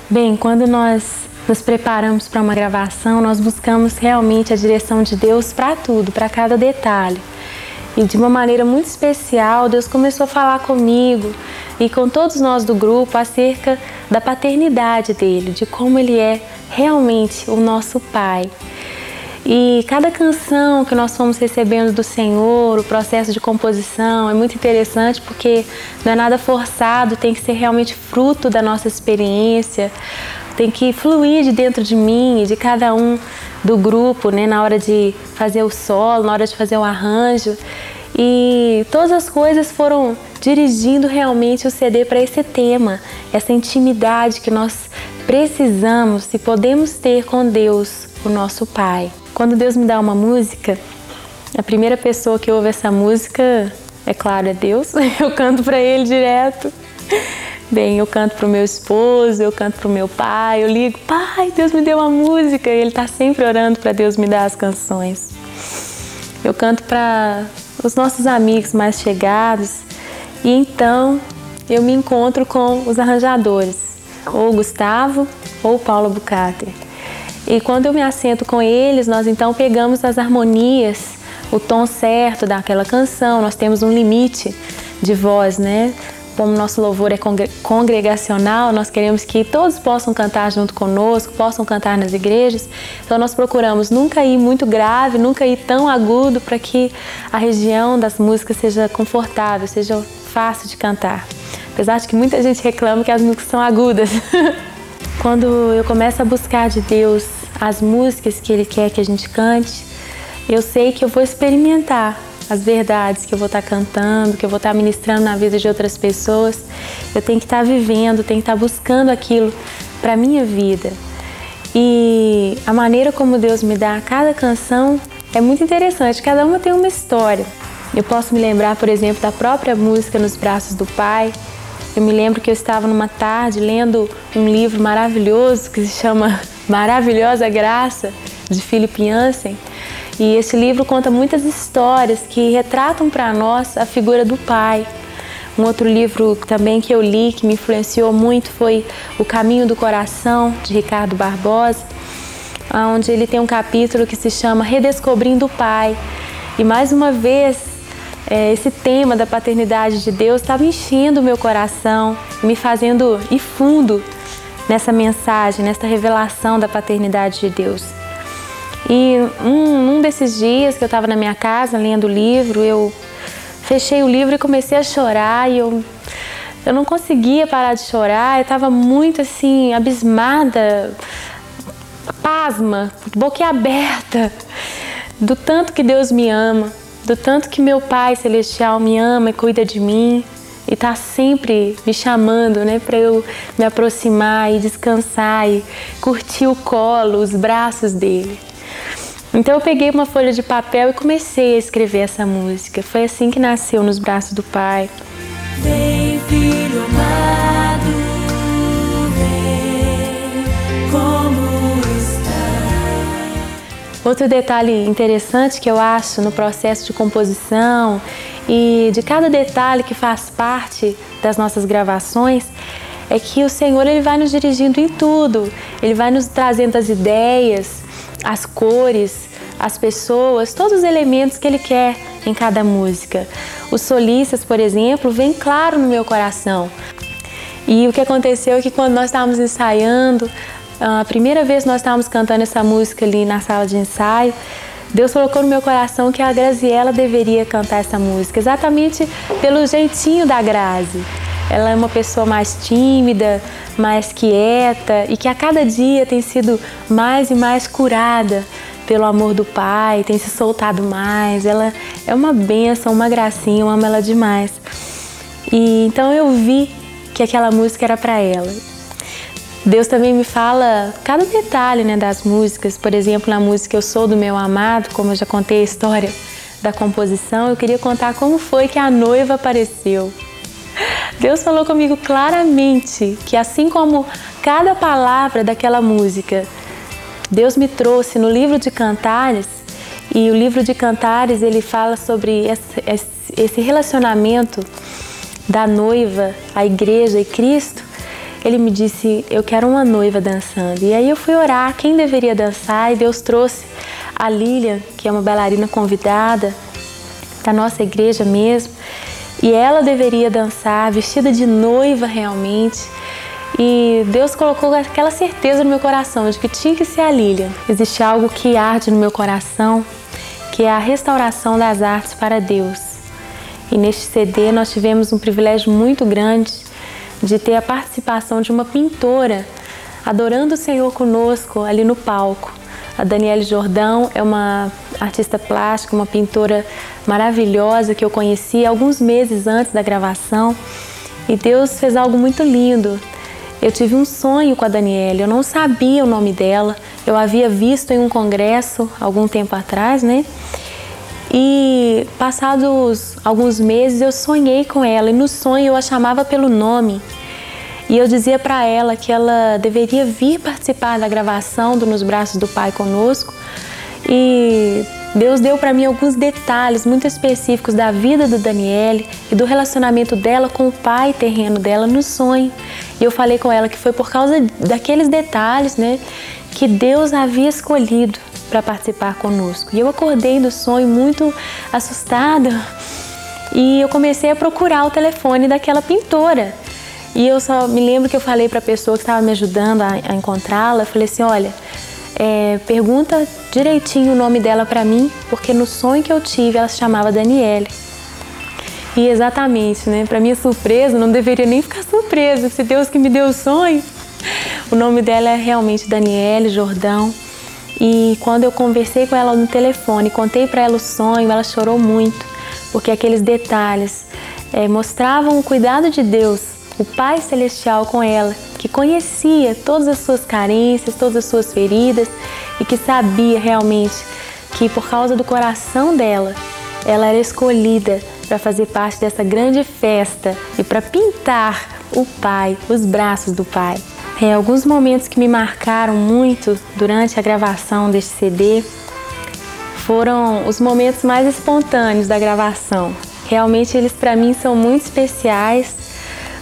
Bem, quando nós nos preparamos para uma gravação, nós buscamos realmente a direção de Deus para tudo, para cada detalhe. E de uma maneira muito especial, Deus começou a falar comigo e com todos nós do grupo acerca da paternidade dele, de como ele é realmente o nosso Pai. E cada canção que nós fomos recebendo do Senhor, o processo de composição é muito interessante porque não é nada forçado, tem que ser realmente fruto da nossa experiência, tem que fluir de dentro de mim e de cada um do grupo, né, na hora de fazer o solo, na hora de fazer o arranjo. E todas as coisas foram dirigindo realmente o CD para esse tema, essa intimidade que nós precisamos e podemos ter com Deus, o nosso Pai. Quando Deus me dá uma música, a primeira pessoa que ouve essa música, é claro, é Deus. Eu canto para Ele direto. Bem, eu canto para o meu esposo, eu canto para o meu pai, eu ligo, pai, Deus me deu uma música. E ele está sempre orando para Deus me dar as canções. Eu canto para os nossos amigos mais chegados e então eu me encontro com os arranjadores, ou o Gustavo ou o Paulo Bucater. E quando eu me assento com eles, nós então pegamos as harmonias, o tom certo daquela canção. Nós temos um limite de voz, né? Como nosso louvor é congregacional, nós queremos que todos possam cantar junto conosco, possam cantar nas igrejas. Então nós procuramos nunca ir muito grave, nunca ir tão agudo, para que a região das músicas seja confortável, seja fácil de cantar. Apesar de que muita gente reclama que as músicas são agudas. Quando eu começo a buscar de Deus as músicas que Ele quer que a gente cante, eu sei que eu vou experimentar as verdades que eu vou estar cantando, que eu vou estar ministrando na vida de outras pessoas. Eu tenho que estar vivendo, tenho que estar buscando aquilo para a minha vida. E a maneira como Deus me dá cada canção é muito interessante, cada uma tem uma história. Eu posso me lembrar, por exemplo, da própria música Nos Braços do Pai. Eu me lembro que eu estava numa tarde lendo um livro maravilhoso que se chama Maravilhosa Graça, de Philip Yancey. E esse livro conta muitas histórias que retratam para nós a figura do Pai. Um outro livro também que eu li, que me influenciou muito, foi O Caminho do Coração, de Ricardo Barbosa, onde ele tem um capítulo que se chama Redescobrindo o Pai. E mais uma vez, esse tema da paternidade de Deus estava enchendo o meu coração, me fazendo ir fundo nessa mensagem, nessa revelação da paternidade de Deus. E num desses dias que eu estava na minha casa lendo o livro, eu fechei o livro e comecei a chorar e eu não conseguia parar de chorar. Eu estava muito assim, abismada, pasma, boquiaberta do tanto que Deus me ama, do tanto que meu Pai Celestial me ama e cuida de mim e está sempre me chamando, né, para eu me aproximar e descansar e curtir o colo, os braços dele. Então eu peguei uma folha de papel e comecei a escrever essa música. Foi assim que nasceu Nos Braços do Pai. Vem, filho amado, vem, como está. Outro detalhe interessante que eu acho no processo de composição e de cada detalhe que faz parte das nossas gravações é que o Senhor ele vai nos dirigindo em tudo. Ele vai nos trazendo as ideias, as cores, as pessoas, todos os elementos que Ele quer em cada música. Os solistas, por exemplo, vêm claro no meu coração. E o que aconteceu é que quando nós estávamos ensaiando, a primeira vez que nós estávamos cantando essa música ali na sala de ensaio, Deus colocou no meu coração que a Graziela deveria cantar essa música, exatamente pelo jeitinho da Grazi. Ela é uma pessoa mais tímida, mais quieta e que a cada dia tem sido mais e mais curada pelo amor do Pai, tem se soltado mais. Ela é uma bênção, uma gracinha, eu amo ela demais. E então eu vi que aquela música era para ela. Deus também me fala cada detalhe, né, das músicas. Por exemplo, na música Eu Sou do Meu Amado, como eu já contei a história da composição, eu queria contar como foi que a noiva apareceu. Deus falou comigo claramente que assim como cada palavra daquela música, Deus me trouxe no livro de Cantares, e o livro de Cantares ele fala sobre esse relacionamento da noiva, a igreja e Cristo, ele me disse, eu quero uma noiva dançando. E aí eu fui orar quem deveria dançar e Deus trouxe a Lilian, que é uma bailarina convidada da nossa igreja mesmo. E ela deveria dançar vestida de noiva realmente. E Deus colocou aquela certeza no meu coração de que tinha que ser a Lilian. Existe algo que arde no meu coração, que é a restauração das artes para Deus. E neste CD nós tivemos um privilégio muito grande de ter a participação de uma pintora adorando o Senhor conosco ali no palco. A Daniele Jordão é uma artista plástica, uma pintora maravilhosa que eu conheci alguns meses antes da gravação. E Deus fez algo muito lindo. Eu tive um sonho com a Daniele, eu não sabia o nome dela, eu havia visto em um congresso algum tempo atrás, né? E passados alguns meses eu sonhei com ela e no sonho eu a chamava pelo nome. E eu dizia para ela que ela deveria vir participar da gravação do Nos Braços do Pai conosco. E Deus deu para mim alguns detalhes muito específicos da vida da Daniele e do relacionamento dela com o pai terreno dela no sonho. E eu falei com ela que foi por causa daqueles detalhes, né, que Deus havia escolhido para participar conosco. E eu acordei do sonho muito assustada e eu comecei a procurar o telefone daquela pintora. E eu só me lembro que eu falei para a pessoa que estava me ajudando a encontrá-la, eu falei assim, olha, pergunta direitinho o nome dela para mim, porque no sonho que eu tive ela se chamava Daniele. E exatamente, né, para minha surpresa, não deveria nem ficar surpresa, se Deus que me deu o sonho, o nome dela é realmente Daniele Jordão. E quando eu conversei com ela no telefone, contei para ela o sonho, ela chorou muito, porque aqueles detalhes mostravam o cuidado de Deus, o Pai Celestial com ela, que conhecia todas as suas carências, todas as suas feridas e que sabia realmente que por causa do coração dela, ela era escolhida para fazer parte dessa grande festa e para pintar o Pai, os braços do Pai. Alguns momentos que me marcaram muito durante a gravação deste CD foram os momentos mais espontâneos da gravação. Realmente eles para mim são muito especiais,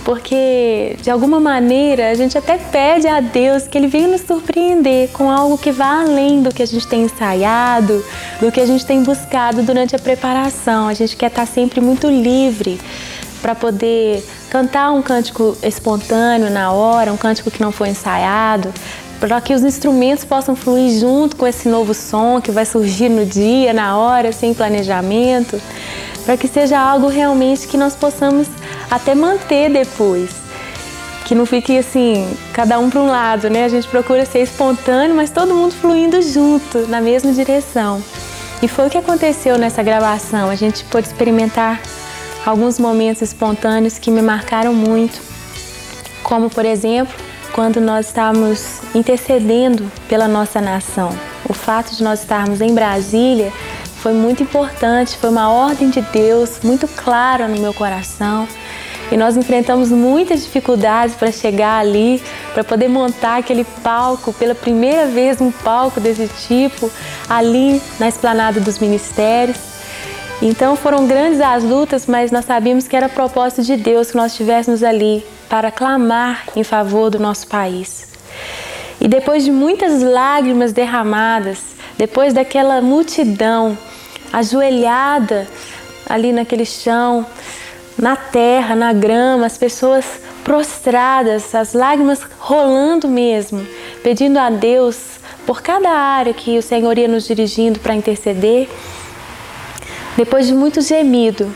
porque de alguma maneira a gente até pede a Deus que Ele venha nos surpreender com algo que vá além do que a gente tem ensaiado, do que a gente tem buscado durante a preparação. A gente quer estar sempre muito livre para poder cantar um cântico espontâneo na hora, um cântico que não foi ensaiado, para que os instrumentos possam fluir junto com esse novo som que vai surgir no dia, na hora, sem planejamento, para que seja algo realmente que nós possamos até manter depois, que não fique assim, cada um para um lado, né? A gente procura ser espontâneo, mas todo mundo fluindo junto, na mesma direção. E foi o que aconteceu nessa gravação, a gente pôde experimentar alguns momentos espontâneos que me marcaram muito, como por exemplo, quando nós estávamos intercedendo pela nossa nação. O fato de nós estarmos em Brasília foi muito importante, foi uma ordem de Deus muito clara no meu coração. E nós enfrentamos muitas dificuldades para chegar ali, para poder montar aquele palco, pela primeira vez um palco desse tipo, ali na esplanada dos ministérios. Então foram grandes as lutas, mas nós sabíamos que era propósito de Deus que nós estivéssemos ali para clamar em favor do nosso país. E depois de muitas lágrimas derramadas, depois daquela multidão ajoelhada ali naquele chão, na terra, na grama, as pessoas prostradas, as lágrimas rolando mesmo, pedindo a Deus por cada área que o Senhor ia nos dirigindo para interceder. Depois de muito gemido,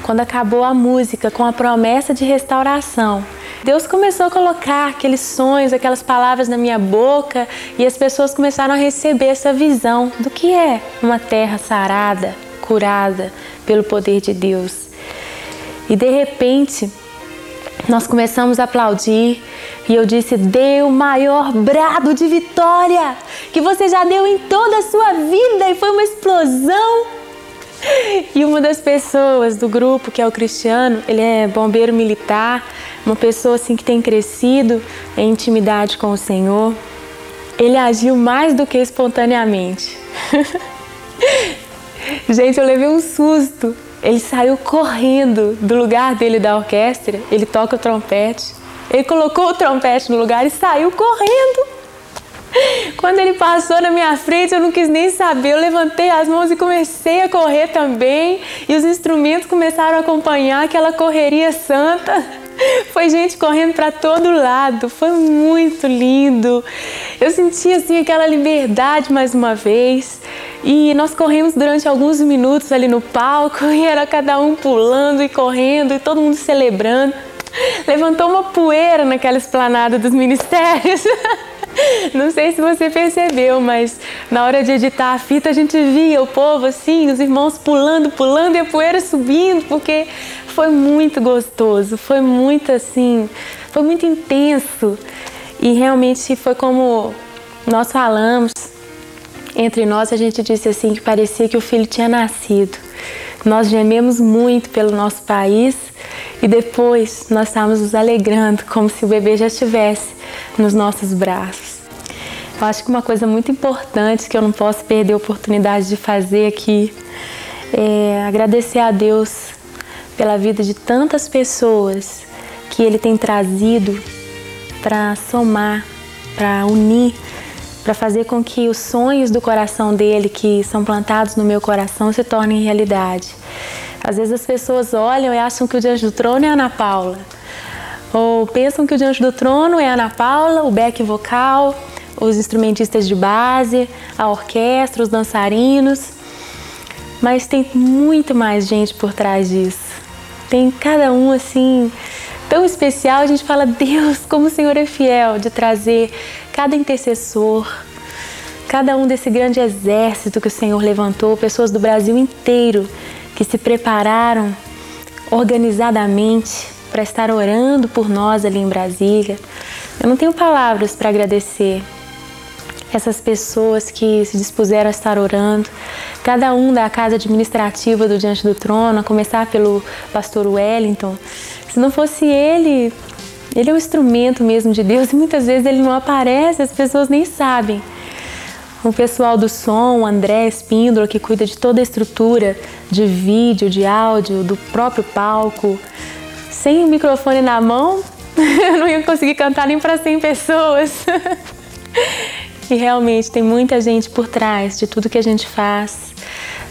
quando acabou a música com a promessa de restauração, Deus começou a colocar aqueles sonhos, aquelas palavras na minha boca e as pessoas começaram a receber essa visão do que é uma terra sarada, curada pelo poder de Deus. E de repente, nós começamos a aplaudir e eu disse, dê o maior brado de vitória que você já deu em toda a sua vida, e foi uma explosão. E uma das pessoas do grupo, que é o Cristiano, ele é bombeiro militar, uma pessoa assim que tem crescido em intimidade com o Senhor, ele agiu mais do que espontaneamente. Gente, eu levei um susto. Ele saiu correndo do lugar dele da orquestra, ele toca o trompete, Ele colocou o trompete no lugar e saiu correndo. Quando ele passou na minha frente, eu não quis nem saber. Eu levantei as mãos e comecei a correr também. E os instrumentos começaram a acompanhar aquela correria santa. Foi gente correndo para todo lado. Foi muito lindo. Eu senti assim aquela liberdade mais uma vez. E nós corremos durante alguns minutos ali no palco. E era cada um pulando e correndo e todo mundo celebrando. Levantou uma poeira naquela esplanada dos ministérios. Não sei se você percebeu, mas na hora de editar a fita a gente via o povo assim, os irmãos pulando e a poeira subindo, porque foi muito gostoso, foi muito assim, foi muito intenso. E realmente foi como nós falamos, entre nós a gente disse assim que parecia que o filho tinha nascido. Nós gememos muito pelo nosso país e depois nós estávamos nos alegrando como se o bebê já estivesse nos nossos braços. Eu acho que uma coisa muito importante que eu não posso perder a oportunidade de fazer aqui é agradecer a Deus pela vida de tantas pessoas que Ele tem trazido para somar, para unir, para fazer com que os sonhos do coração dele, que são plantados no meu coração, se tornem realidade. Às vezes as pessoas olham e acham que o Diante do Trono é a Ana Paula, ou pensam que o Diante do Trono é a Ana Paula, o back vocal, os instrumentistas de base, a orquestra, os dançarinos, mas tem muito mais gente por trás disso. Tem cada um assim tão especial, a gente fala, Deus, como o Senhor é fiel de trazer cada intercessor, cada um desse grande exército que o Senhor levantou, pessoas do Brasil inteiro que se prepararam organizadamente para estar orando por nós ali em Brasília. Eu não tenho palavras para agradecer essas pessoas que se dispuseram a estar orando, cada um da casa administrativa do Diante do Trono, a começar pelo pastor Wellington. Se não fosse ele é um instrumento mesmo de Deus e muitas vezes ele não aparece, as pessoas nem sabem. O pessoal do som, o André Espíndola, que cuida de toda a estrutura de vídeo, de áudio, do próprio palco. Sem o microfone na mão, eu não ia conseguir cantar nem para 100 pessoas. E realmente tem muita gente por trás de tudo que a gente faz.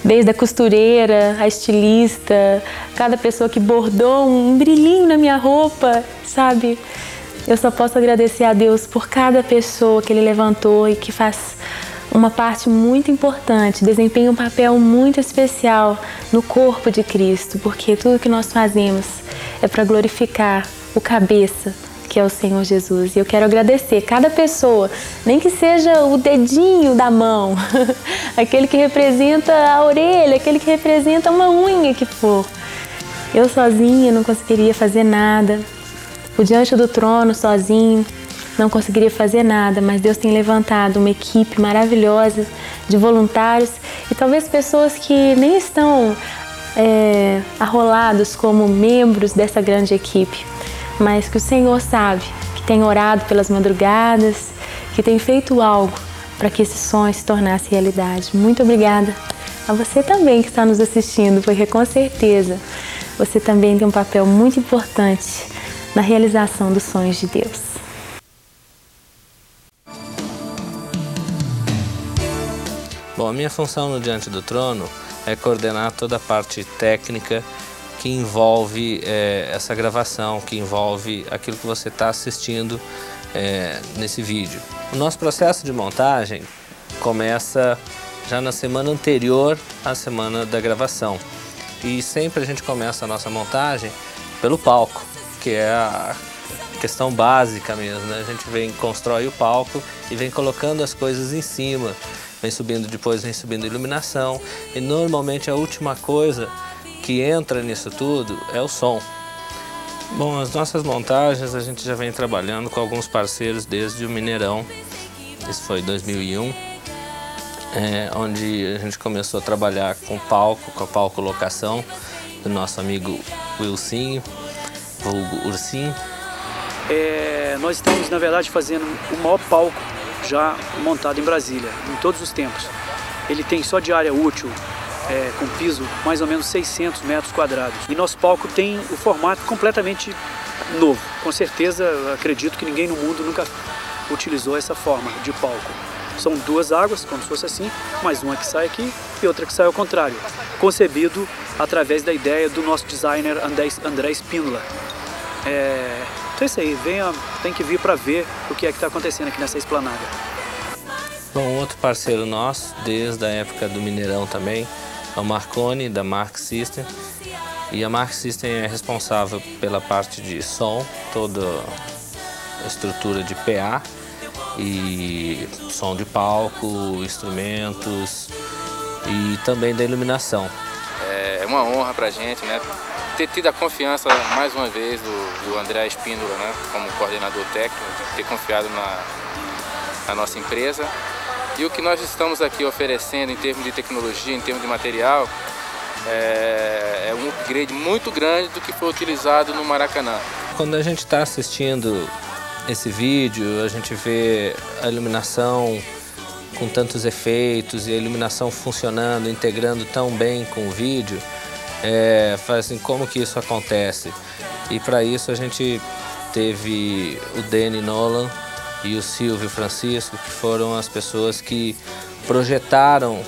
Desde a costureira, a estilista, cada pessoa que bordou um brilhinho na minha roupa, sabe? Eu só posso agradecer a Deus por cada pessoa que Ele levantou e que faz uma parte muito importante, desempenha um papel muito especial no corpo de Cristo, porque tudo que nós fazemos é para glorificar o cabeça, que é o Senhor Jesus. E eu quero agradecer cada pessoa, nem que seja o dedinho da mão, aquele que representa a orelha, aquele que representa uma unha que for. Eu sozinha não conseguiria fazer nada. O Diante do Trono sozinho não conseguiria fazer nada, mas Deus tem levantado uma equipe maravilhosa de voluntários e talvez pessoas que nem estão arrolados como membros dessa grande equipe, mas que o Senhor sabe, que tem orado pelas madrugadas, que tem feito algo para que esse sonho se tornasse realidade. Muito obrigada a você também que está nos assistindo, porque com certeza você também tem um papel muito importante na realização dos sonhos de Deus. Bom, a minha função no Diante do Trono é coordenar toda a parte técnica que envolve essa gravação, que envolve aquilo que você está assistindo nesse vídeo. O nosso processo de montagem começa já na semana anterior à semana da gravação. E sempre a gente começa a nossa montagem pelo palco, que é a questão básica mesmo, né? A gente constrói o palco e vem colocando as coisas em cima. Vem subindo depois, vem subindo a iluminação. E normalmente a última coisa que entra nisso tudo é o som. Bom, as nossas montagens a gente já vem trabalhando com alguns parceiros desde o Mineirão. Isso foi em 2001, onde a gente começou a trabalhar com palco, com a palco locação do nosso amigo Wilsinho, vulgo Ursinho. Nós estamos, na verdade, fazendo o maior palco já montado em Brasília, em todos os tempos. Ele tem só de área útil, com piso, mais ou menos 600 metros quadrados. E nosso palco tem o formato completamente novo. Com certeza, acredito que ninguém no mundo nunca utilizou essa forma de palco. São duas águas, como se fosse assim, mas uma que sai aqui e outra que sai ao contrário. Concebido através da ideia do nosso designer André Spínola. Então é isso aí, tem que vir para ver o que é que está acontecendo aqui nessa esplanada. Bom, outro parceiro nosso, desde a época do Mineirão também, é o Marconi, da Mark System. E a Mark System é responsável pela parte de som, toda a estrutura de PA, e som de palco, instrumentos e também da iluminação. É uma honra para a gente, né, ter tido a confiança mais uma vez do André Spínola, né, como coordenador técnico, ter confiado na nossa empresa. E o que nós estamos aqui oferecendo em termos de tecnologia, em termos de material, é um upgrade muito grande do que foi utilizado no Maracanã. Quando a gente está assistindo esse vídeo, a gente vê a iluminação com tantos efeitos e a iluminação funcionando, integrando tão bem com o vídeo, faz assim, como que isso acontece? E para isso a gente teve o Danny Nolan e o Silvio Francisco, que foram as pessoas que projetaram,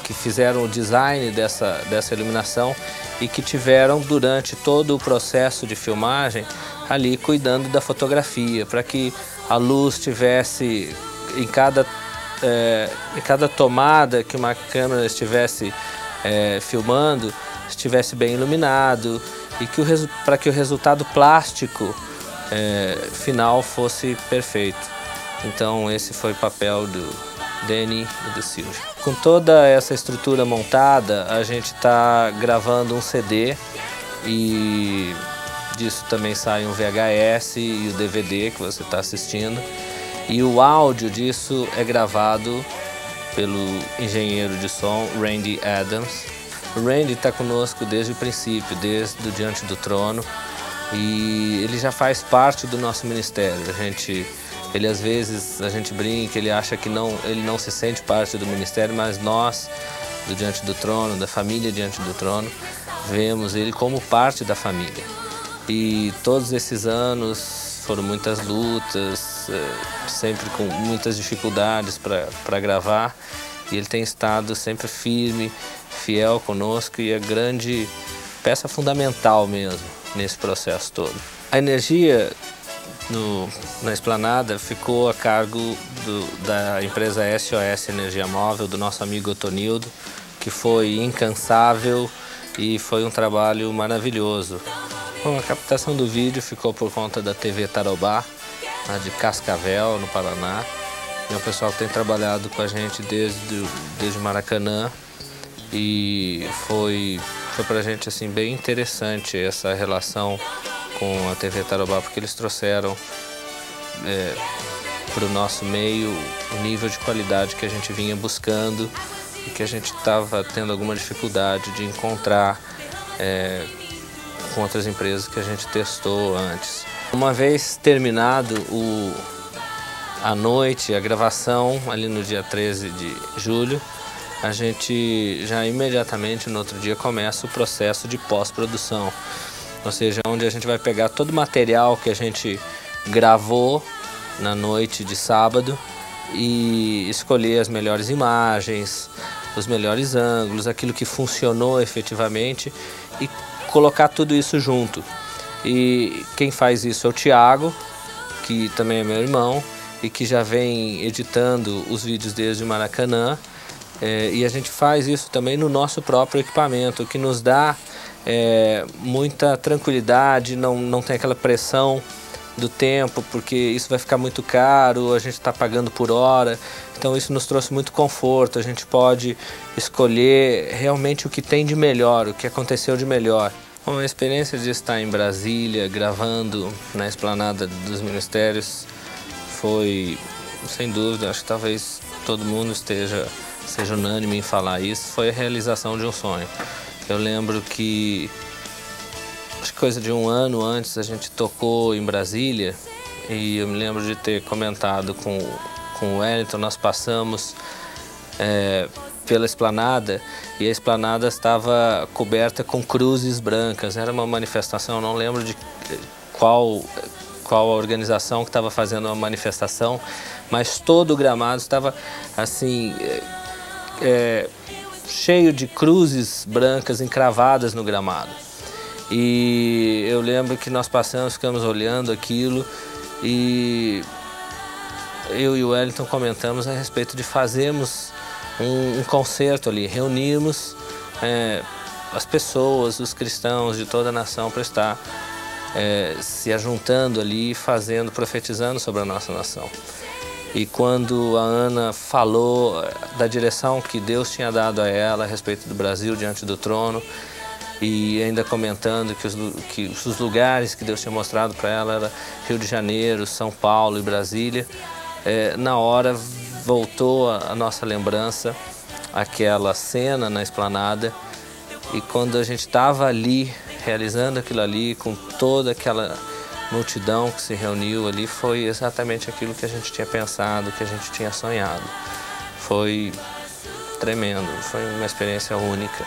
que fizeram o design dessa iluminação e que tiveram durante todo o processo de filmagem ali cuidando da fotografia, para que a luz tivesse em cada tomada que uma câmera estivesse filmando, estivesse bem iluminado e para que o resultado plástico final fosse perfeito. Então esse foi o papel do Danny e do Silvio. Com toda essa estrutura montada, a gente está gravando um CD e disso também sai um VHS e o DVD que você está assistindo. E o áudio disso é gravado pelo engenheiro de som Randy Adams. O Randy está conosco desde o princípio, desde o Diante do Trono, e ele já faz parte do nosso ministério. Ele às vezes, a gente brinca, ele acha que ele não se sente parte do ministério, mas nós, do Diante do Trono, da família Diante do Trono, vemos ele como parte da família. E todos esses anos foram muitas lutas, sempre com muitas dificuldades para gravar, e ele tem estado sempre firme, fiel conosco e é grande peça fundamental mesmo nesse processo todo. A energia na esplanada ficou a cargo da empresa SOS Energia Móvel, do nosso amigo Otonildo, que foi incansável e foi um trabalho maravilhoso. Bom, a captação do vídeo ficou por conta da TV Tarobá, de Cascavel, no Paraná. É um pessoal que tem trabalhado com a gente desde o Maracanã e foi para a gente assim, bem interessante essa relação com a TV Tarobá, porque eles trouxeram para o nosso meio o nível de qualidade que a gente vinha buscando e que a gente estava tendo alguma dificuldade de encontrar com outras empresas que a gente testou antes. Uma vez terminado a noite, a gravação, ali no dia 13 de julho, a gente já imediatamente no outro dia começa o processo de pós-produção. Ou seja, onde a gente vai pegar todo o material que a gente gravou na noite de sábado e escolher as melhores imagens, os melhores ângulos, aquilo que funcionou efetivamente e colocar tudo isso junto. E quem faz isso é o Thiago, que também é meu irmão e que já vem editando os vídeos desde o Maracanã. E a gente faz isso também no nosso próprio equipamento, o que nos dá muita tranquilidade, não tem aquela pressão do tempo, porque isso vai ficar muito caro, a gente está pagando por hora, então isso nos trouxe muito conforto, a gente pode escolher realmente o que tem de melhor, o que aconteceu de melhor. Bom, a experiência de estar em Brasília, gravando na esplanada dos ministérios, foi, sem dúvida, acho que talvez todo mundo seja unânime em falar isso, foi a realização de um sonho. Eu lembro que, acho que coisa de um ano antes, a gente tocou em Brasília e eu me lembro de ter comentado com o Wellington, nós passamos pela esplanada e a esplanada estava coberta com cruzes brancas. Era uma manifestação, não lembro de qual a organização que estava fazendo a manifestação, mas todo o gramado estava assim, cheio de cruzes brancas encravadas no gramado. E eu lembro que nós passamos, ficamos olhando aquilo e eu e o Wellington comentamos a respeito de fazermos um concerto ali, reunirmos as pessoas, os cristãos de toda a nação para estar se ajuntando ali, profetizando sobre a nossa nação. E quando a Ana falou da direção que Deus tinha dado a ela a respeito do Brasil diante do trono, e ainda comentando que os lugares que Deus tinha mostrado para ela era Rio de Janeiro, São Paulo e Brasília, na hora voltou a nossa lembrança aquela cena na esplanada, e quando a gente estava ali, realizando aquilo ali, com toda aquela multidão que se reuniu ali, foi exatamente aquilo que a gente tinha pensado, que a gente tinha sonhado. Foi tremendo, foi uma experiência única.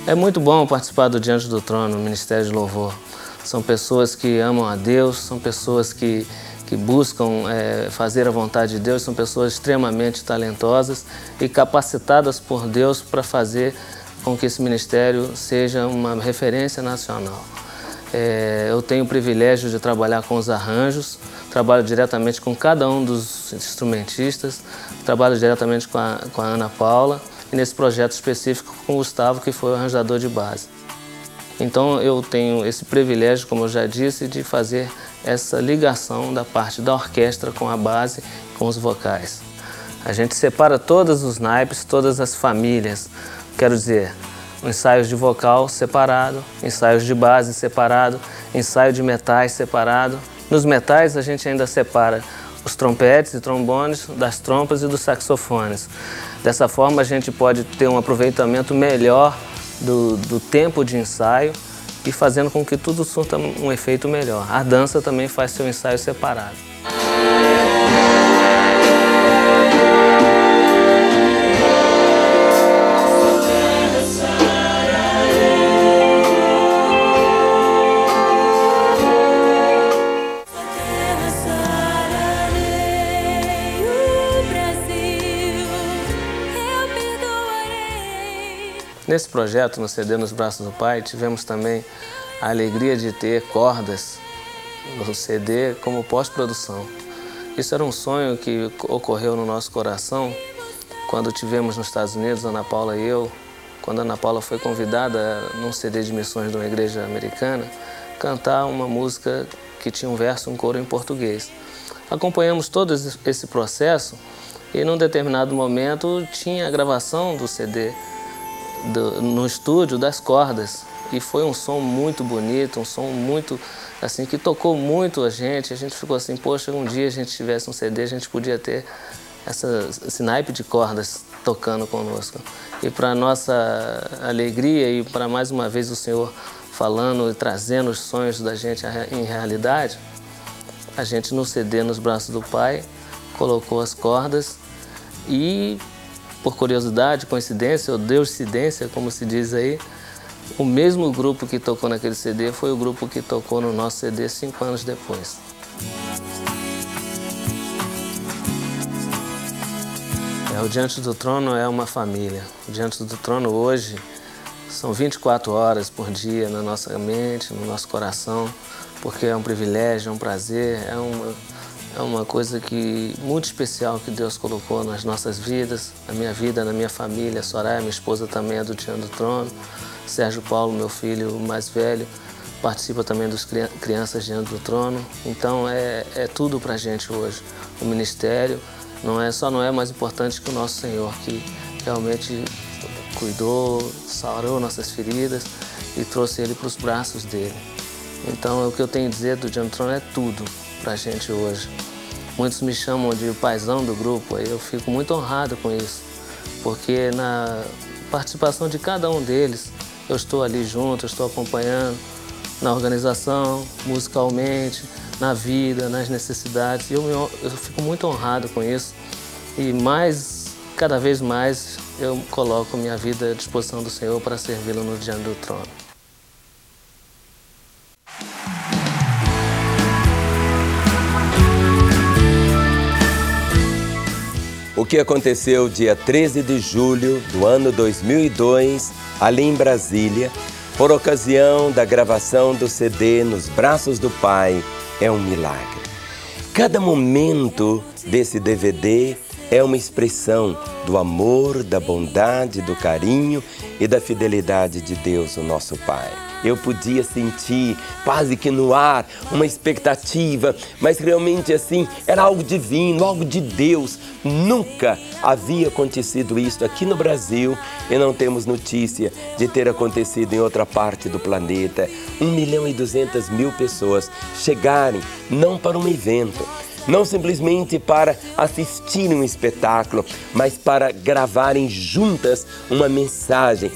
É muito bom participar do Diante do Trono, Ministério de Louvor. São pessoas que amam a Deus, são pessoas que buscam fazer a vontade de Deus, são pessoas extremamente talentosas e capacitadas por Deus para fazer com que esse ministério seja uma referência nacional. Eu tenho o privilégio de trabalhar com os arranjos, trabalho diretamente com cada um dos instrumentistas, trabalho diretamente com a Ana Paula e nesse projeto específico com o Gustavo, que foi o arranjador de base. Então eu tenho esse privilégio, como eu já disse, de fazer essa ligação da parte da orquestra com a base, com os vocais. A gente separa todos os naipes, todas as famílias, quero dizer, ensaios de vocal separado, ensaios de base separado, ensaio de metais separado. Nos metais a gente ainda separa os trompetes e trombones das trompas e dos saxofones. Dessa forma a gente pode ter um aproveitamento melhor do tempo de ensaio e fazendo com que tudo surta um efeito melhor. A dança também faz seu ensaio separado. Nesse projeto, no CD Nos Braços do Pai, tivemos também a alegria de ter cordas no CD como pós-produção. Isso era um sonho que ocorreu no nosso coração quando tivemos nos Estados Unidos, Ana Paula e eu, quando a Ana Paula foi convidada num CD de missões de uma igreja americana, cantar uma música que tinha um verso, um coro em português. Acompanhamos todo esse processo e num determinado momento tinha a gravação do CD no estúdio das cordas, e foi um som muito bonito, um som muito assim que tocou muito a gente ficou assim, poxa, um dia a gente tivesse um CD, a gente podia ter esse naipe de cordas tocando conosco. E para nossa alegria e para mais uma vez o Senhor falando e trazendo os sonhos da gente em realidade, a gente no CD Nos Braços do Pai colocou as cordas e, por curiosidade, coincidência ou deuscidência, como se diz aí, o mesmo grupo que tocou naquele CD foi o grupo que tocou no nosso CD 5 anos depois. O Diante do Trono é uma família. O Diante do Trono hoje são 24 horas por dia na nossa mente, no nosso coração, porque é um privilégio, é um prazer, é uma coisa muito especial que Deus colocou nas nossas vidas, na minha vida, na minha família. A Soraya, minha esposa, também é do Diante do Trono. Sérgio Paulo, meu filho mais velho, participa também dos Crianças Diante do Trono. Então é tudo pra gente hoje. O ministério só não é mais importante que o nosso Senhor, que realmente cuidou, sarou nossas feridas e trouxe Ele para os braços dele. Então o que eu tenho a dizer do Diante do Trono é tudo pra gente hoje. Muitos me chamam de paizão do grupo, e eu fico muito honrado com isso, porque na participação de cada um deles, eu estou ali junto, eu estou acompanhando na organização, musicalmente, na vida, nas necessidades, e eu fico muito honrado com isso. E cada vez mais, eu coloco minha vida à disposição do Senhor para servi-lo no diante do trono. O que aconteceu dia 13 de julho do ano 2002, ali em Brasília, por ocasião da gravação do CD Nos Braços do Pai, é um milagre. Cada momento desse DVD é uma expressão do amor, da bondade, do carinho e da fidelidade de Deus, o nosso Pai. Eu podia sentir quase que no ar uma expectativa, mas realmente assim, era algo divino, algo de Deus. Nunca havia acontecido isso aqui no Brasil e não temos notícia de ter acontecido em outra parte do planeta. 1.200.000 pessoas chegarem não para um evento, não simplesmente para assistirem um espetáculo, mas para gravarem juntas uma mensagem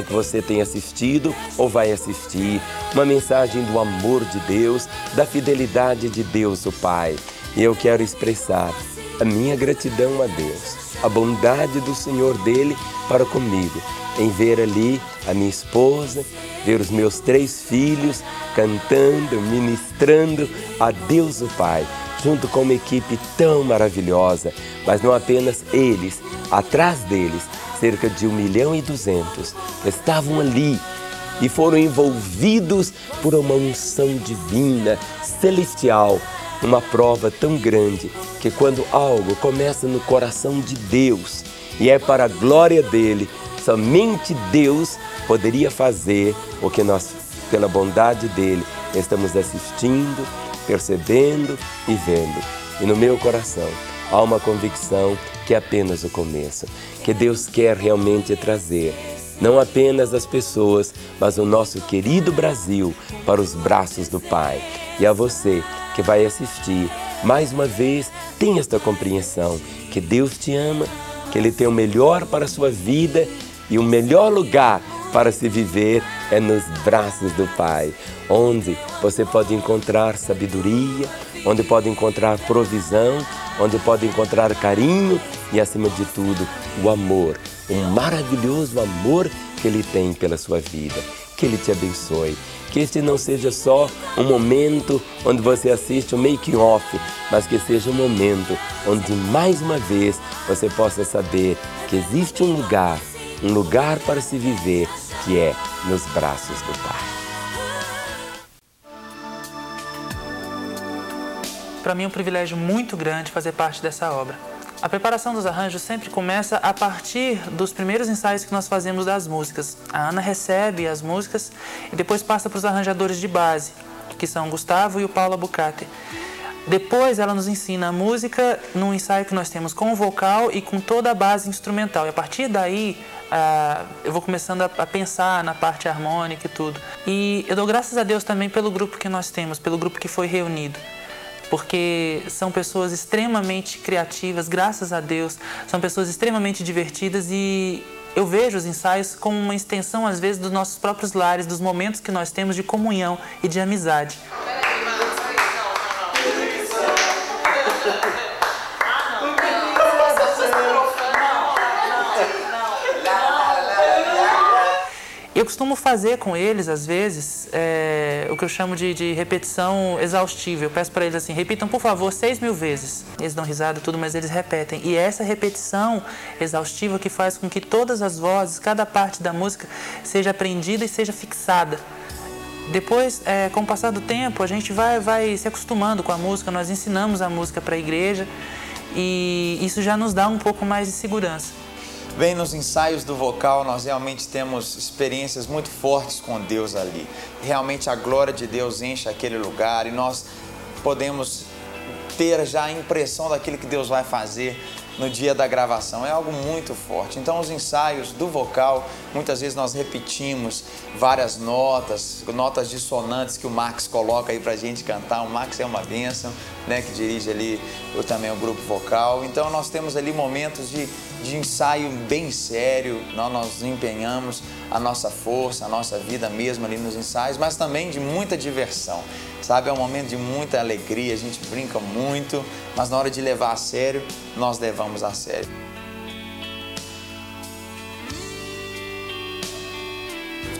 que você tem assistido ou vai assistir, uma mensagem do amor de Deus, da fidelidade de Deus, o Pai. E eu quero expressar a minha gratidão a Deus, a bondade do Senhor dele para comigo, em ver ali a minha esposa, ver os meus 3 filhos cantando, ministrando a Deus, o Pai, junto com uma equipe tão maravilhosa, mas não apenas eles, atrás deles, cerca de 1.200.000 estavam ali e foram envolvidos por uma unção divina, celestial, uma prova tão grande que quando algo começa no coração de Deus e é para a glória dele, somente Deus poderia fazer o que nós, pela bondade dele, estamos assistindo, percebendo e vendo. E no meu coração há uma convicção que é apenas o começo, que Deus quer realmente trazer não apenas as pessoas, mas o nosso querido Brasil para os braços do Pai. E a você que vai assistir, mais uma vez, tenha esta compreensão que Deus te ama, que Ele tem o melhor para a sua vida e o melhor lugar para se viver é nos braços do Pai, onde você pode encontrar sabedoria, onde pode encontrar provisão, onde pode encontrar carinho e, acima de tudo, o amor, um maravilhoso amor que Ele tem pela sua vida. Que Ele te abençoe. Que este não seja só um momento onde você assiste o making off, mas que seja um momento onde, mais uma vez, você possa saber que existe um lugar para se viver, que é nos braços do Pai. Para mim é um privilégio muito grande fazer parte dessa obra. A preparação dos arranjos sempre começa a partir dos primeiros ensaios que nós fazemos das músicas. A Ana recebe as músicas e depois passa para os arranjadores de base, que são o Gustavo e o Paulo Abucate. Depois ela nos ensina a música num ensaio que nós temos com o vocal e com toda a base instrumental. E a partir daí eu vou começando a pensar na parte harmônica e tudo. E eu dou graças a Deus também pelo grupo que nós temos, pelo grupo que foi reunido. Porque são pessoas extremamente criativas, graças a Deus, são pessoas extremamente divertidas e eu vejo os ensaios como uma extensão, às vezes, dos nossos próprios lares, dos momentos que nós temos de comunhão e de amizade. Eu costumo fazer com eles, às vezes, o que eu chamo de repetição exaustiva. Eu peço para eles assim, repitam, por favor, 6.000 vezes. Eles dão risada e tudo, mas eles repetem. E é essa repetição exaustiva que faz com que todas as vozes, cada parte da música, seja aprendida e seja fixada. Depois, com o passar do tempo, a gente vai se acostumando com a música, nós ensinamos a música para a igreja e isso já nos dá um pouco mais de segurança. Bem, nos ensaios do vocal nós realmente temos experiências muito fortes com Deus ali. Realmente a glória de Deus enche aquele lugar e nós podemos ter já a impressão daquilo que Deus vai fazer no dia da gravação. É algo muito forte. Então os ensaios do vocal, muitas vezes nós repetimos várias notas dissonantes que o Max coloca aí pra gente cantar. O Max é uma bênção, né, que dirige ali também o grupo vocal. Então nós temos ali momentos de ensaio bem sério, nós empenhamos a nossa força, a nossa vida mesmo ali nos ensaios, mas também de muita diversão, sabe? É um momento de muita alegria, a gente brinca muito, mas na hora de levar a sério, nós levamos a sério.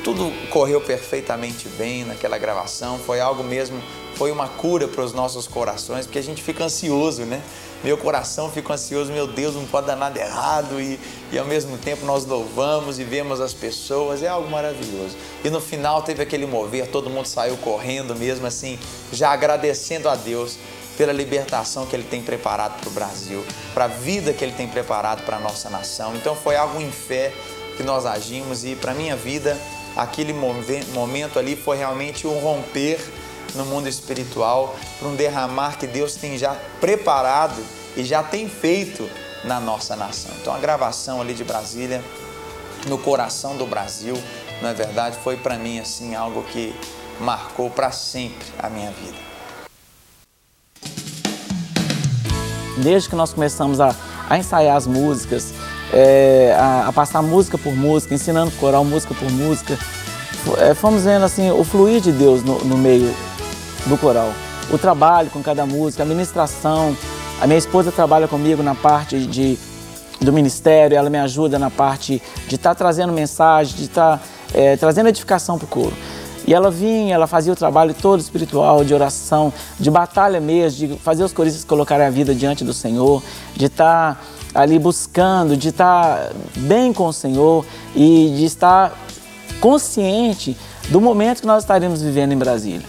tudo correu perfeitamente bem naquela gravação, foi algo mesmo, foi uma cura para os nossos corações, porque a gente fica ansioso, né? Meu coração fica ansioso, meu Deus, não pode dar nada errado e ao mesmo tempo nós louvamos e vemos as pessoas, é algo maravilhoso. E no final teve aquele mover, todo mundo saiu correndo mesmo assim, já agradecendo a Deus pela libertação que Ele tem preparado para o Brasil, para a vida que Ele tem preparado para a nossa nação. Então foi algo em fé que nós agimos e para a minha vida, aquele momento ali foi realmente um romper no mundo espiritual, para um derramar que Deus tem já preparado e já tem feito na nossa nação. Então a gravação ali de Brasília, no coração do Brasil, não é verdade, foi para mim assim algo que marcou para sempre a minha vida. Desde que nós começamos a ensaiar as músicas, a passar música por música, ensinando coral música por música, fomos vendo assim o fluir de Deus no meio do coral. O trabalho com cada música, a ministração. A minha esposa trabalha comigo na parte do ministério, ela me ajuda na parte de estar trazendo mensagem, de estar trazendo edificação para o coro. E ela vinha, ela fazia o trabalho todo espiritual, de oração, de batalha mesmo, de fazer os coristas colocarem a vida diante do Senhor, de estar ali buscando, de estar bem com o Senhor e de estar consciente do momento que nós estaremos vivendo em Brasília.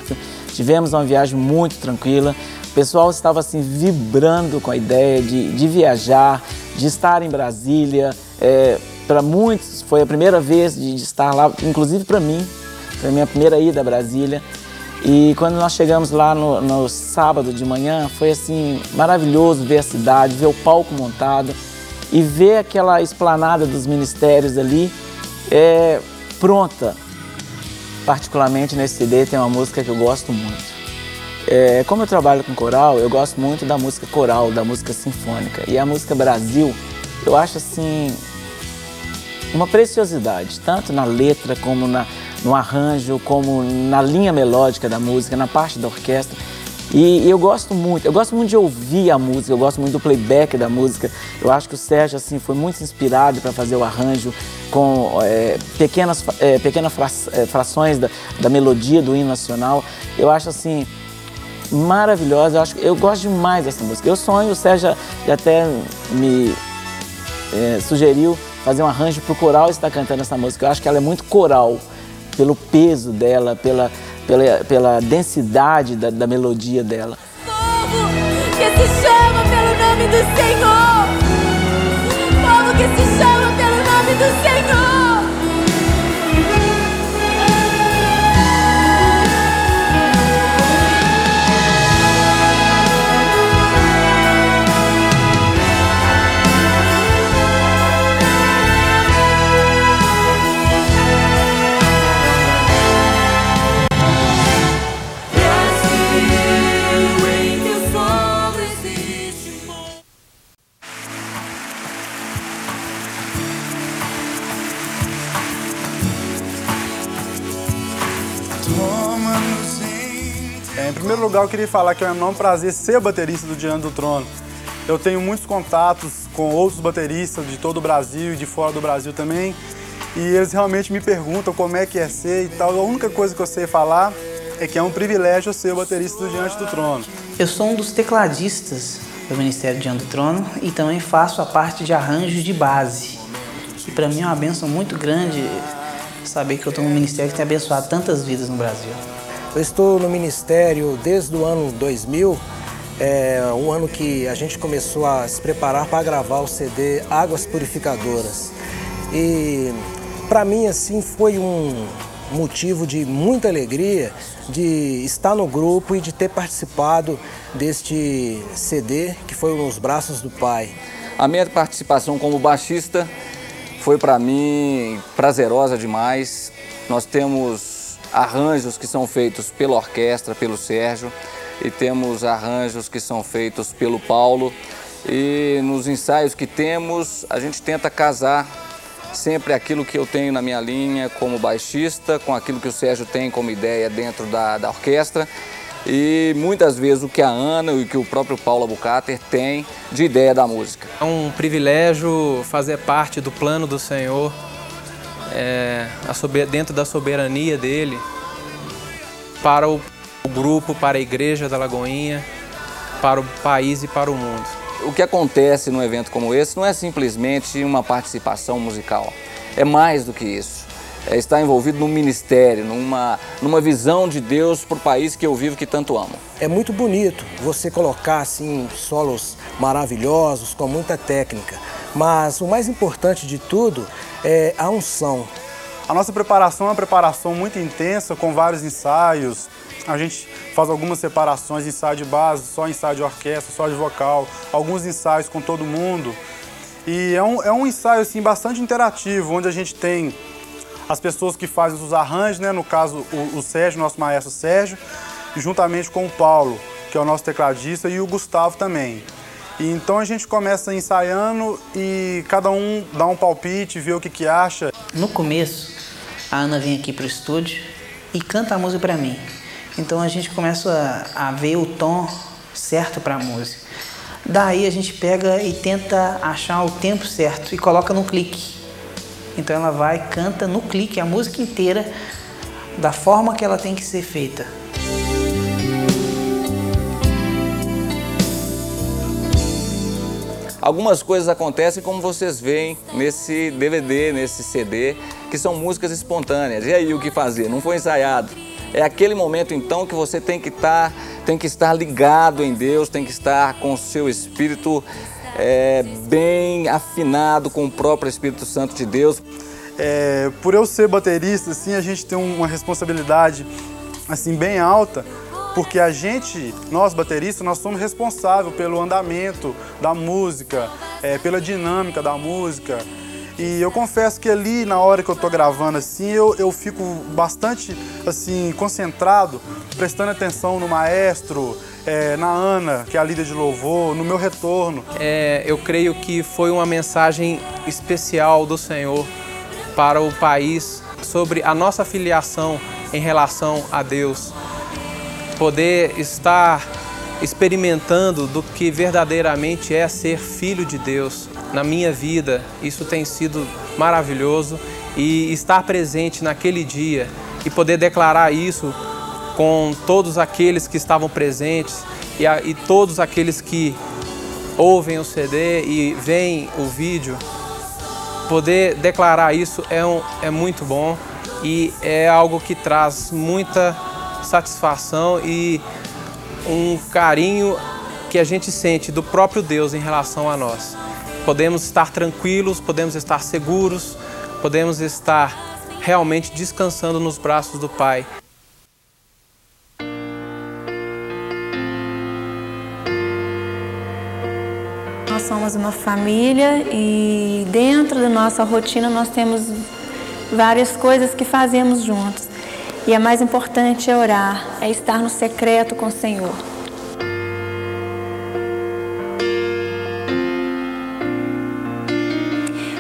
Tivemos uma viagem muito tranquila, o pessoal estava assim vibrando com a ideia de viajar, de estar em Brasília. Para muitos foi a primeira vez de estar lá, inclusive para mim, foi a minha primeira ida a Brasília. E quando nós chegamos lá no sábado de manhã, foi assim maravilhoso ver a cidade, ver o palco montado e ver aquela esplanada dos ministérios ali pronta. Particularmente nesse CD tem uma música que eu gosto muito. Como eu trabalho com coral, eu gosto muito da música coral, da música sinfônica. E a música Brasil, eu acho assim uma preciosidade, tanto na letra como no arranjo, como na linha melódica da música, na parte da orquestra. E eu gosto muito de ouvir a música, eu gosto muito do playback da música. Eu acho que o Sérgio assim, foi muito inspirado para fazer o arranjo com pequenas frações da melodia do hino nacional. Eu acho assim, maravilhosa, eu gosto demais dessa música. Eu sonho, o Sérgio já até me sugeriu fazer um arranjo para o coral estar cantando essa música. Eu acho que ela é muito coral, pelo peso dela, pela densidade da melodia dela. Povo que se chama pelo nome do Senhor. Povo que se chama pelo nome do Senhor. Em primeiro lugar, eu queria falar que é um enorme prazer ser baterista do Diante do Trono. Eu tenho muitos contatos com outros bateristas de todo o Brasil e de fora do Brasil também. E eles realmente me perguntam como é que é ser e tal. A única coisa que eu sei falar é que é um privilégio ser baterista do Diante do Trono. Eu sou um dos tecladistas do Ministério Diante do Trono e também faço a parte de arranjos de base. E para mim é uma bênção muito grande saber que eu estou num ministério que tem abençoado tantas vidas no Brasil. Eu estou no ministério desde o ano 2000, um ano que a gente começou a se preparar para gravar o CD Águas Purificadoras. E para mim assim foi um motivo de muita alegria de estar no grupo e de ter participado deste CD que foi Nos Braços do Pai. A minha participação como baixista foi para mim prazerosa demais. Nós temos arranjos que são feitos pela orquestra, pelo Sérgio, e temos arranjos que são feitos pelo Paulo. E nos ensaios que temos, a gente tenta casar sempre aquilo que eu tenho na minha linha como baixista, com aquilo que o Sérgio tem como ideia dentro da orquestra. E muitas vezes o que a Ana e o que o próprio Paulo Abucater tem de ideia da música. É um privilégio fazer parte do plano do Senhor dentro da soberania dele, para o grupo, para a Igreja da Lagoinha, para o país e para o mundo. O que acontece num evento como esse não é simplesmente uma participação musical, é mais do que isso. É estar envolvido num ministério, numa visão de Deus para o país que eu vivo, que tanto amo. É muito bonito você colocar assim solos maravilhosos, com muita técnica, mas o mais importante de tudo é a unção. A nossa preparação é uma preparação muito intensa, com vários ensaios. A gente faz algumas separações, ensaio de base, só ensaio de orquestra, só de vocal, alguns ensaios com todo mundo. E é um ensaio assim, bastante interativo, onde a gente tem as pessoas que fazem os arranjos, né? No caso o Sérgio, nosso maestro Sérgio, e juntamente com o Paulo, que é o nosso tecladista, e o Gustavo também. E então a gente começa ensaiando e cada um dá um palpite, vê o que acha. No começo, a Ana vem aqui para o estúdio e canta a música para mim. Então a gente começa a ver o tom certo para a música. Daí a gente pega e tenta achar o tempo certo e coloca no clique. Então ela vai e canta no clique a música inteira da forma que ela tem que ser feita. Algumas coisas acontecem como vocês veem nesse DVD, nesse CD, que são músicas espontâneas. E aí o que fazer? Não foi ensaiado. É aquele momento então que você tem que estar ligado em Deus, tem que estar com o seu espírito bem afinado com o próprio Espírito Santo de Deus. Por eu ser baterista, assim, a gente tem uma responsabilidade assim, bem alta, porque nós bateristas, nós somos responsáveis pelo andamento da música, pela dinâmica da música. E eu confesso que ali, na hora que eu tô gravando, assim, eu fico bastante assim, concentrado, prestando atenção no maestro, na Ana, que é a líder de louvor, no meu retorno. Eu creio que foi uma mensagem especial do Senhor para o país sobre a nossa filiação em relação a Deus. Poder estar experimentando do que verdadeiramente é ser filho de Deus. Na minha vida, isso tem sido maravilhoso, e estar presente naquele dia e poder declarar isso com todos aqueles que estavam presentes e todos aqueles que ouvem o CD e veem o vídeo, poder declarar isso é muito bom e é algo que traz muita satisfação e um carinho que a gente sente do próprio Deus em relação a nós. Podemos estar tranquilos, podemos estar seguros, podemos estar realmente descansando nos braços do Pai. Nós somos uma família e dentro da nossa rotina nós temos várias coisas que fazemos juntos. E a mais importante é orar, é estar no secreto com o Senhor.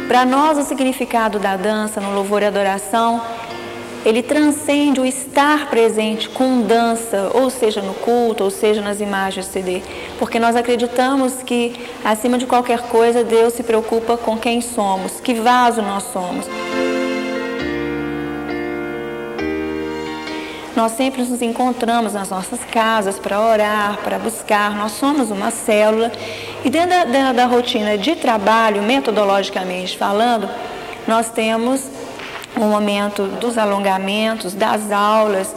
Para nós, o significado da dança no louvor e adoração, ele transcende o estar presente com dança, ou seja no culto, ou seja nas imagens do CD, porque nós acreditamos que, acima de qualquer coisa, Deus se preocupa com quem somos, que vaso nós somos. Nós sempre nos encontramos nas nossas casas para orar, para buscar. Nós somos uma célula e dentro da rotina de trabalho, metodologicamente falando, nós temos um momento dos alongamentos, das aulas,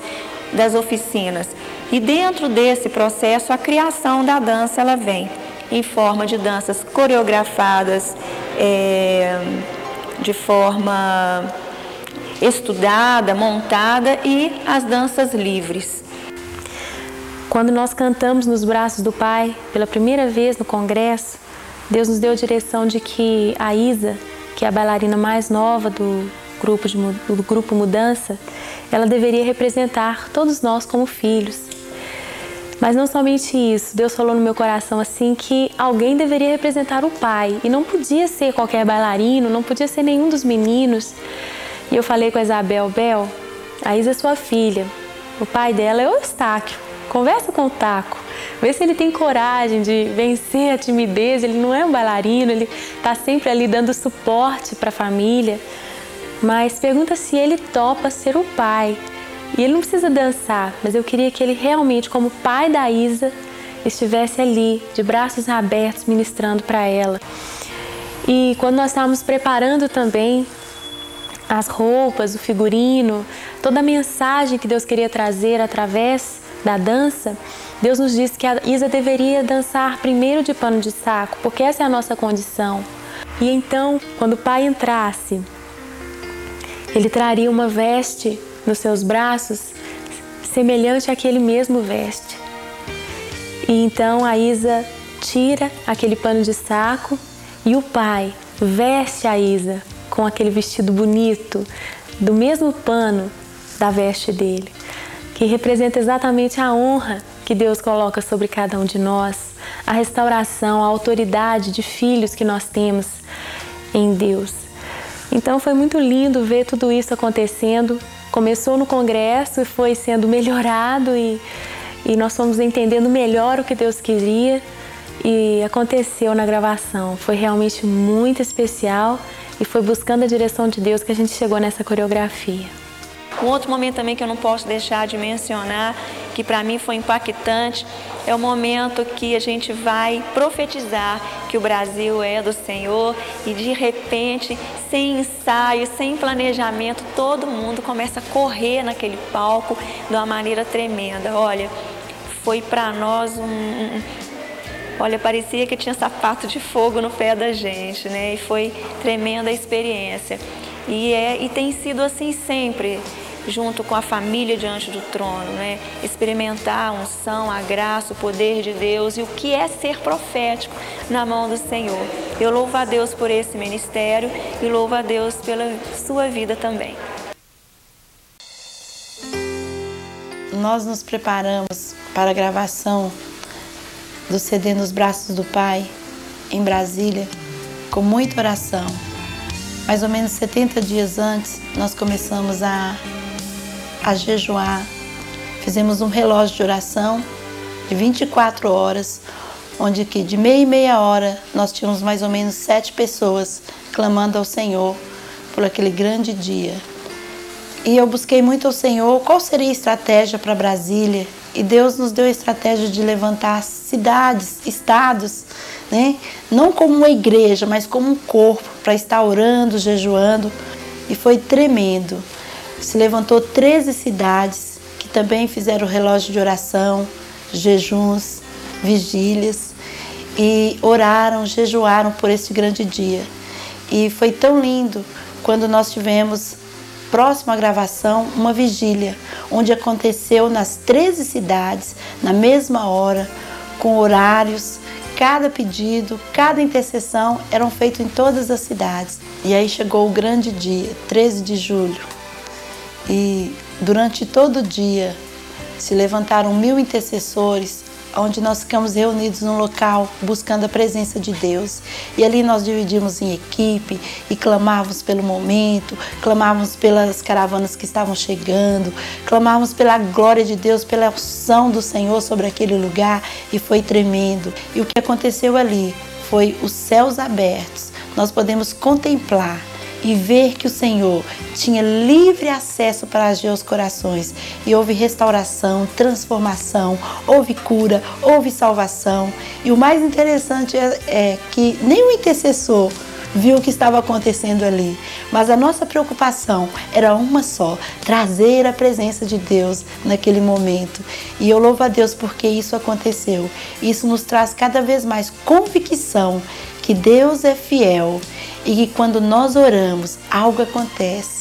das oficinas. E dentro desse processo, a criação da dança ela vem em forma de danças coreografadas, de forma estudada, montada, e as danças livres. Quando nós cantamos nos braços do Pai pela primeira vez no congresso, Deus nos deu a direção de que a Isa, que é a bailarina mais nova do grupo Mudança, ela deveria representar todos nós como filhos. Mas não somente isso, Deus falou no meu coração assim que alguém deveria representar o Pai, e não podia ser qualquer bailarino, não podia ser nenhum dos meninos. E eu falei com a Isabel: Bel, a Isa é sua filha, o pai dela é o Eustáquio, conversa com o Taco, vê se ele tem coragem de vencer a timidez, ele não é um bailarino, ele está sempre ali dando suporte para a família. mas pergunta se ele topa ser o pai. E ele não precisa dançar, mas eu queria que ele realmente, como pai da Isa, estivesse ali, de braços abertos, ministrando para ela. E quando nós estávamos preparando também as roupas, o figurino, toda a mensagem que Deus queria trazer através da dança, Deus nos disse que a Isa deveria dançar primeiro de pano de saco, porque essa é a nossa condição. E então, quando o pai entrasse, ele traria uma veste nos seus braços, semelhante àquele mesmo veste. E então a Isa tira aquele pano de saco e o pai veste a Isa com aquele vestido bonito, do mesmo pano da veste dele, que representa exatamente a honra que Deus coloca sobre cada um de nós, a restauração, a autoridade de filhos que nós temos em Deus. Então foi muito lindo ver tudo isso acontecendo. Começou no congresso e foi sendo melhorado e nós fomos entendendo melhor o que Deus queria e aconteceu na gravação. Foi realmente muito especial e foi buscando a direção de Deus que a gente chegou nessa coreografia. Um outro momento também que eu não posso deixar de mencionar, que para mim foi impactante, é o momento que a gente vai profetizar que o Brasil é do Senhor e de repente, sem ensaio, sem planejamento, todo mundo começa a correr naquele palco de uma maneira tremenda. Olha, foi para nós Olha, parecia que tinha sapato de fogo no pé da gente, né? E foi tremenda a experiência. E tem sido assim sempre, junto com a família diante do trono, né? Experimentar a unção, a graça, o poder de Deus e o que é ser profético na mão do Senhor. Eu louvo a Deus por esse ministério e louvo a Deus pela sua vida também. Nós nos preparamos para a gravação do CD Nos Braços do Pai, em Brasília, com muita oração. Mais ou menos 70 dias antes, nós começamos a jejuar. Fizemos um relógio de oração de 24 horas, onde que de meia e meia hora nós tínhamos mais ou menos 7 pessoas clamando ao Senhor por aquele grande dia. E eu busquei muito ao Senhor qual seria a estratégia para Brasília. E Deus nos deu a estratégia de levantar cidades, estados, né? Não como uma igreja, mas como um corpo, para estar orando, jejuando. E foi tremendo. Se levantou 13 cidades que também fizeram relógio de oração, jejuns, vigílias. E oraram, jejuaram por esse grande dia. E foi tão lindo quando nós tivemos, próximo à gravação, uma vigília, onde aconteceu nas 13 cidades, na mesma hora, com horários, cada pedido, cada intercessão eram feitos em todas as cidades. E aí chegou o grande dia, 13 de julho, e durante todo o dia se levantaram 1000 intercessores, onde nós ficamos reunidos num local buscando a presença de Deus. E ali nós dividimos em equipe e clamávamos pelo momento, clamávamos pelas caravanas que estavam chegando, clamávamos pela glória de Deus, pela unção do Senhor sobre aquele lugar, e foi tremendo. E o que aconteceu ali foi os céus abertos. Nós podemos contemplar e ver que o Senhor tinha livre acesso para agir os corações. E houve restauração, transformação, houve cura, houve salvação. E o mais interessante é que nem o intercessor viu o que estava acontecendo ali. Mas a nossa preocupação era uma só: trazer a presença de Deus naquele momento. E eu louvo a Deus porque isso aconteceu. Isso nos traz cada vez mais convicção que Deus é fiel e que quando nós oramos, algo acontece.